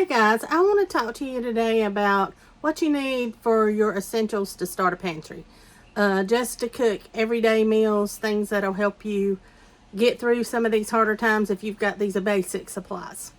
Hey guys, I want to talk to you today about what you need for your essentials to start a pantry. Just to cook everyday meals, things that'll help you get through some of these harder times if you've got these basic supplies.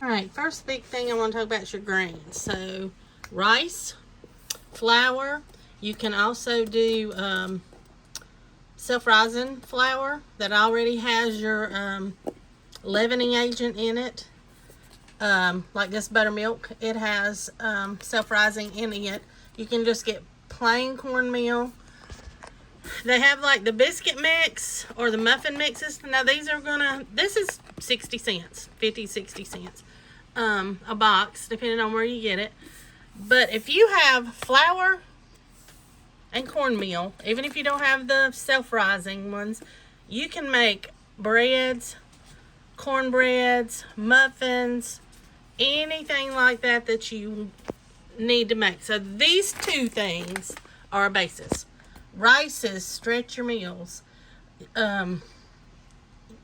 Alright, first big thing I want to talk about is your grains. So, rice, flour. You can also do self-rising flour that already has your leavening agent in it. Like this buttermilk, it has self-rising in it. You can just get plain cornmeal. They have like the biscuit mix or the muffin mixes. Now these are this is 60 cents, 50, 60 cents a box, depending on where you get it. But if you have flour and cornmeal, even if you don't have the self-rising ones, you can make breads, cornbreads, muffins, anything like that that you need to make. So these two things are a basis. Rices stretch your meals.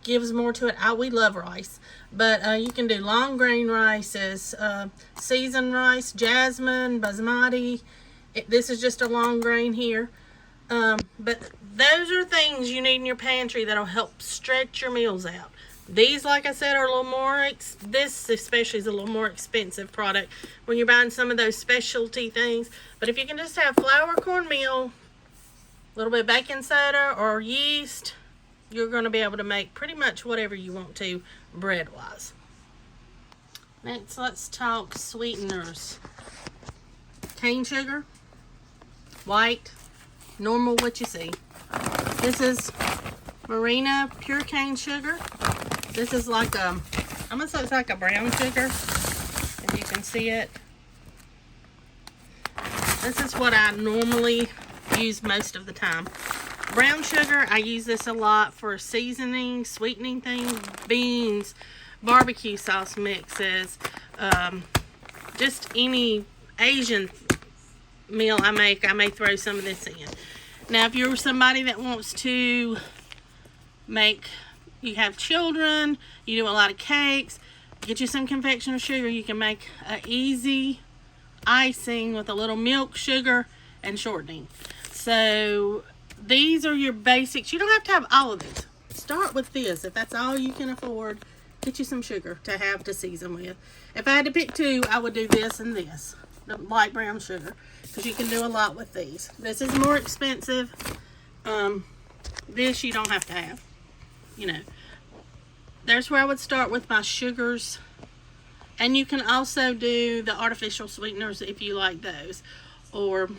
Gives more to it. We love rice, but you can do long grain rices, seasoned rice, jasmine, basmati. This is just a long grain here. But those are things you need in your pantry that'll help stretch your meals out. These, like I said, are a little more, this especially is a little more expensive product when you're buying some of those specialty things. But if you can just have flour, cornmeal, a little bit of baking soda or yeast, you're going to be able to make pretty much whatever you want to bread-wise. Next, let's talk sweeteners. Cane sugar, white, normal, what you see. This is Marina pure cane sugar. This is like I'm gonna say it's like a brown sugar, if you can see it. This is what I normally use most of the time. Brown sugar, I use this a lot for seasoning, sweetening things, beans, barbecue sauce mixes, just any Asian meal I may throw some of this in. Now, if you're somebody that wants to make, you have children, you do a lot of cakes, get you some confectioner sugar. You can make an easy icing with a little milk, sugar, and shortening. So these are your basics. You don't have to have all of these. Start with this. If that's all you can afford, get you some sugar to have to season with. If I had to pick two, I would do this and this, the light brown sugar, because you can do a lot with these. This is more expensive. This you don't have to have. You know, there's where I would start with my sugars. And you can also do the artificial sweeteners if you like those, or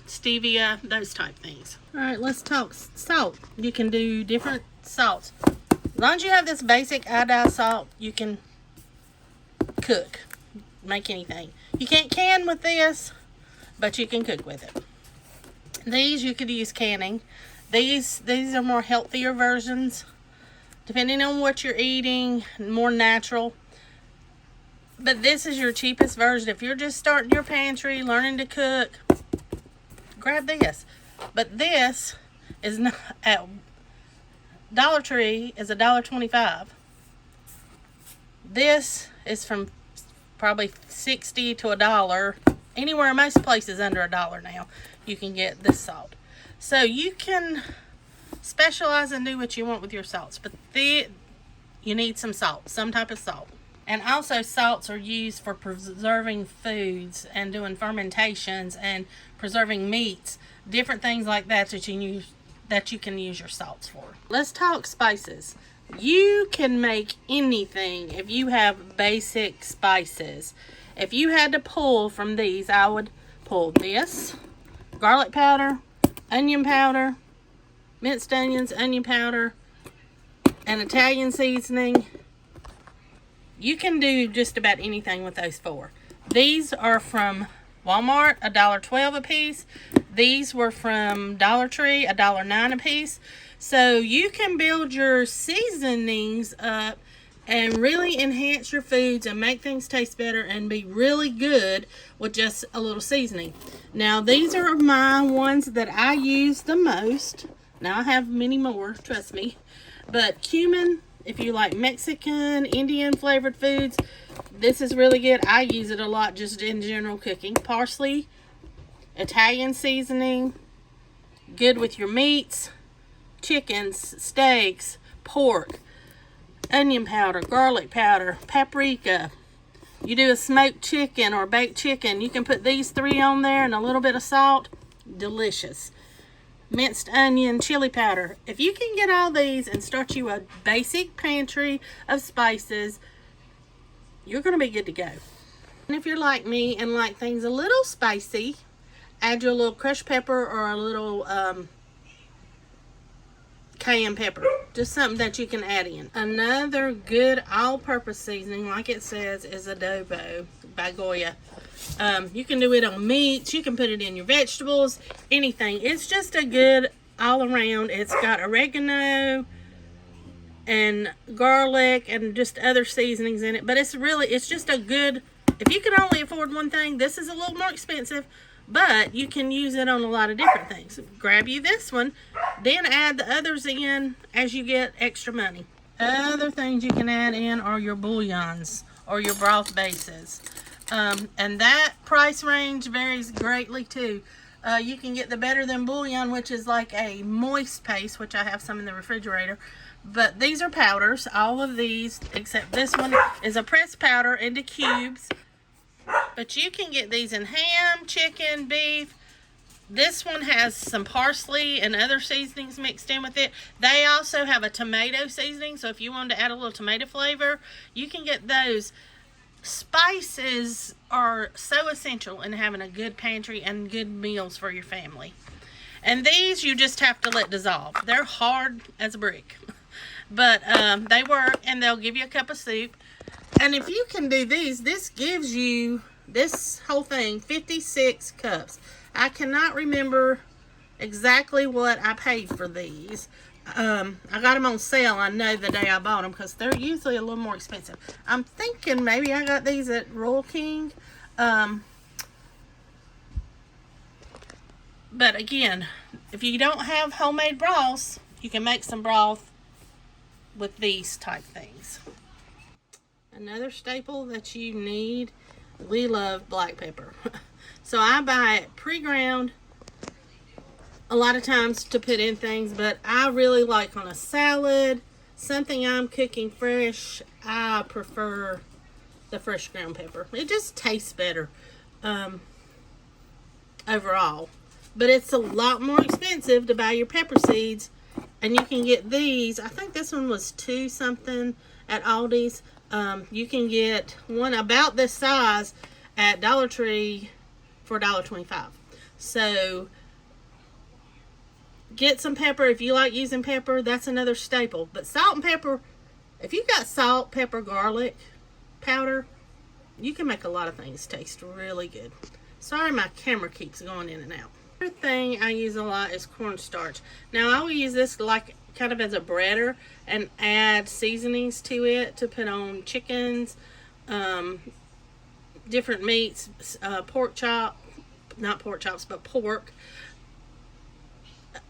stevia, those type things. All right, let's talk salt. You can do different salts. As long as you have this basic iodized salt, you can cook, make anything. You can't can with this, but you can cook with it. These you could use canning. These are more healthier versions, depending on what you're eating, more natural. But this is your cheapest version. If you're just starting your pantry, learning to cook, grab this. But this is not at Dollar Tree is $1.25. This is from probably $60 to $1. Anywhere, most places under $1 now, you can get this salt. So you can specialize and do what you want with your salts, but you need some salt, some type of salt. And also salts are used for preserving foods and doing fermentations and preserving meats, different things like that that you can use your salts for. Let's talk spices. You can make anything if you have basic spices. If you had to pull from these, I would pull this, garlic powder, onion powder, minced onions, onion powder, and Italian seasoning. You can do just about anything with those four. These are from Walmart, $1.12 a piece. These were from Dollar Tree, $1.09 a piece. So you can build your seasonings up and really enhance your foods and make things taste better and be really good with just a little seasoning. Now, these are my ones that I use the most. Now, I have many more, trust me. But cumin, if you like Mexican, Indian flavored foods, This is really good. I use it a lot just in general cooking. Parsley, Italian seasoning, good with your meats, chickens, steaks, pork, onion powder, garlic powder, paprika. You do a smoked chicken or baked chicken, you can put these 3 on there and a little bit of salt. Delicious. Minced onion, chili powder. If you can get all these and start you a basic pantry of spices, you're going to be good to go. And if you're like me and like things a little spicy, add your little crushed pepper or a little cayenne pepper. Just something that you can add in. Another good all-purpose seasoning, like it says, is Adobo by Goya. You can do it on meats. You can put it in your vegetables. Anything. It's just a good all-around. It's got oregano and garlic and just other seasonings in it. But it's just a good... If you can only afford one thing, this is a little more expensive. But you can use it on a lot of different things. Grab you this one, then add the others in as you get extra money. Other things you can add in are your bouillons or your broth bases. And that price range varies greatly too. You can get the Better Than Bouillon, which is like a moist paste, which I have some in the refrigerator. But these are powders. All of these, except this one, is a pressed powder into cubes. But you can get these in ham, chicken, beef. This one has some parsley and other seasonings mixed in with it. They also have a tomato seasoning, so if you wanted to add a little tomato flavor, you can get those. Spices are so essential in having a good pantry and good meals for your family. And these you just have to let dissolve. They're hard as a brick. But they work, and they'll give you a cup of soup. And if you can do these, this gives you, this whole thing, 56 cups. I cannot remember exactly what I paid for these. I got them on sale, I know, the day I bought them, because they're usually a little more expensive. I'm thinking maybe I got these at Royal King. But again, if you don't have homemade broths, you can make some broth with these type things. Another staple that you need, we love black pepper. So I buy it pre-ground a lot of times to put in things, but I really like on a salad, something I'm cooking fresh, I prefer the fresh ground pepper. It just tastes better overall. But it's a lot more expensive to buy your pepper seeds, and you can get these. I think this one was $2 something at Aldi's. You can get one about this size at Dollar Tree for $1.25. So get some pepper if you like using pepper. That's another staple. But salt and pepper, if you got salt, pepper, garlic powder, you can make a lot of things taste really good. Sorry, my camera keeps going in and out. Another thing I use a lot is cornstarch. Now I will use this like kind of as a breader and add seasonings to it to put on chickens, different meats, pork chop, not pork chops, but pork.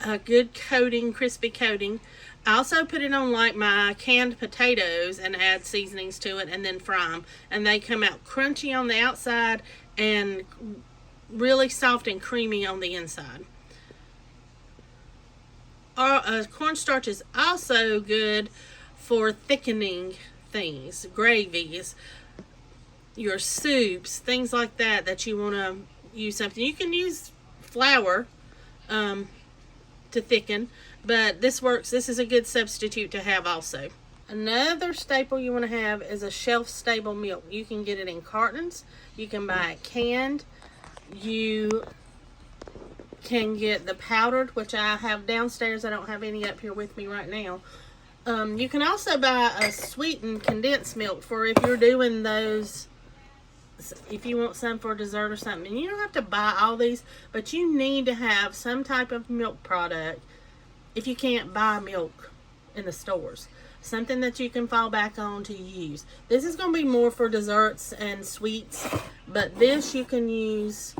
A good coating, crispy coating. I also put it on like my canned potatoes and add seasonings to it and then fry them. And they come out crunchy on the outside and really soft and creamy on the inside. Cornstarch is also good for thickening things, gravies, your soups, things like that, that you want to use something. You can use flour to thicken, but this works. This is a good substitute to have also. Another staple you want to have is a shelf-stable milk. You can get it in cartons. You can buy it canned. You can get the powdered, which I have downstairs. I don't have any up here with me right now. You can also buy a sweetened condensed milk for if you're doing those, if you want some for dessert or something. You don't have to buy all these, but you need to have some type of milk product if you can't buy milk in the stores. Something that you can fall back on to use. This is going to be more for desserts and sweets, but this you can use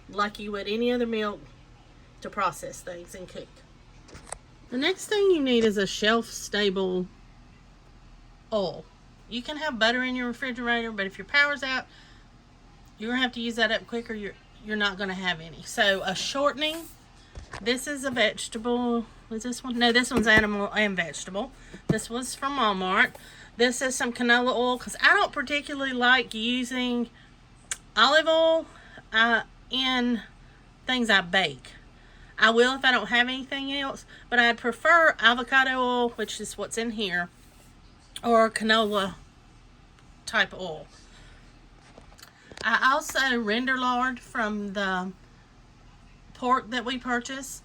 like you would any other milk to process things and cook. The next thing you need is a shelf-stable oil. You can have butter in your refrigerator, but if your power's out, you're going to have to use that up quicker. You're not going to have any. So a shortening, this is a vegetable. Is this one? No, this one's animal and vegetable. This was from Walmart. This is some canola oil, because I don't particularly like using olive oil in things I bake. I will if I don't have anything else, but I'd prefer avocado oil, which is what's in here, or canola type oil. I also render lard from the pork that we purchase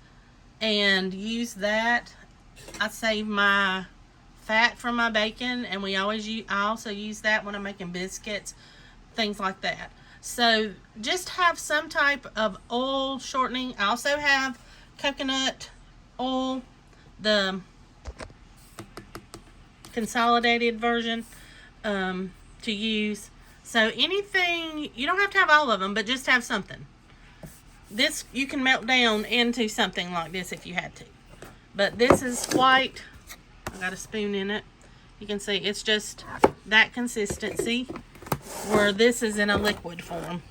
and use that. I save my fat from my bacon, and I also use that when I'm making biscuits, things like that. So just have some type of oil shortening. I also have coconut oil, the consolidated version, to use. So anything, you don't have to have all of them, but just have something. This you can melt down into something like this if you had to. But this is white. I got a spoon in it. You can see it's just that consistency, where this is in a liquid form.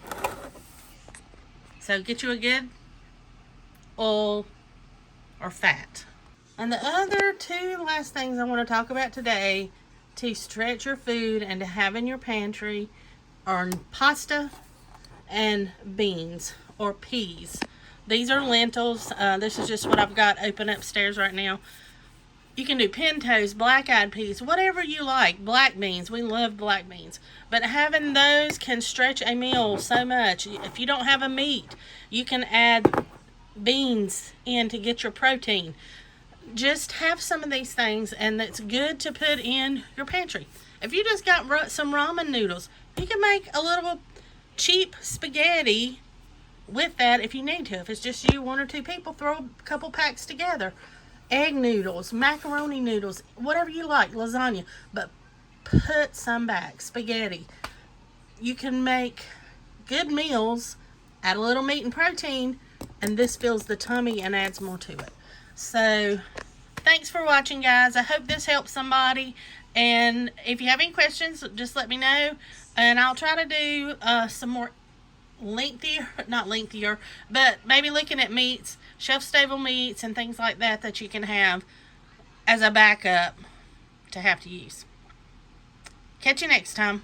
So get you a good oil or fat. And the other two last things I want to talk about today to stretch your food and to have in your pantry are pasta and beans or peas. These are lentils. This is just what I've got open upstairs right now. You can do pintos, black-eyed peas, whatever you like. Black beans, we love black beans. But having those can stretch a meal so much. If you don't have a meat, you can add beans in to get your protein. Just have some of these things, and it's good to put in your pantry. If you just got some ramen noodles, you can make a little cheap spaghetti with that if you need to. If it's just you, one or two people, throw a couple packs together. Egg noodles, macaroni noodles, whatever you like, lasagna, but put some back. Spaghetti. You can make good meals, add a little meat and protein, and this fills the tummy and adds more to it. So thanks for watching, guys. I hope this helps somebody, and if you have any questions, just let me know, and I'll try to do some more not lengthier, but maybe looking at meats, shelf-stable meats and things like that that you can have as a backup to have to use. Catch you next time.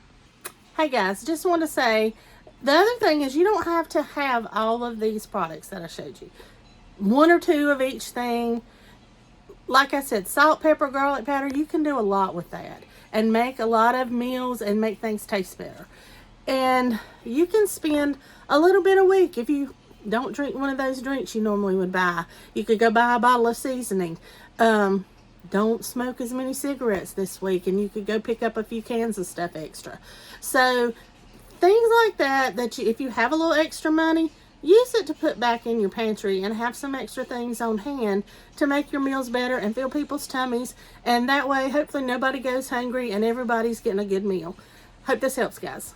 Hey guys, just want to say, the other thing is you don't have to have all of these products that I showed you. One or two of each thing. Like I said, salt, pepper, garlic powder, you can do a lot with that and make a lot of meals and make things taste better. And you can spend a little bit a week if you don't drink one of those drinks you normally would buy. You could go buy a bottle of seasoning. Don't smoke as many cigarettes this week, and you could go pick up a few cans of stuff extra. So things like that, if you have a little extra money, use it to put back in your pantry and have some extra things on hand to make your meals better and fill people's tummies. And that way, hopefully nobody goes hungry and everybody's getting a good meal. Hope this helps, guys.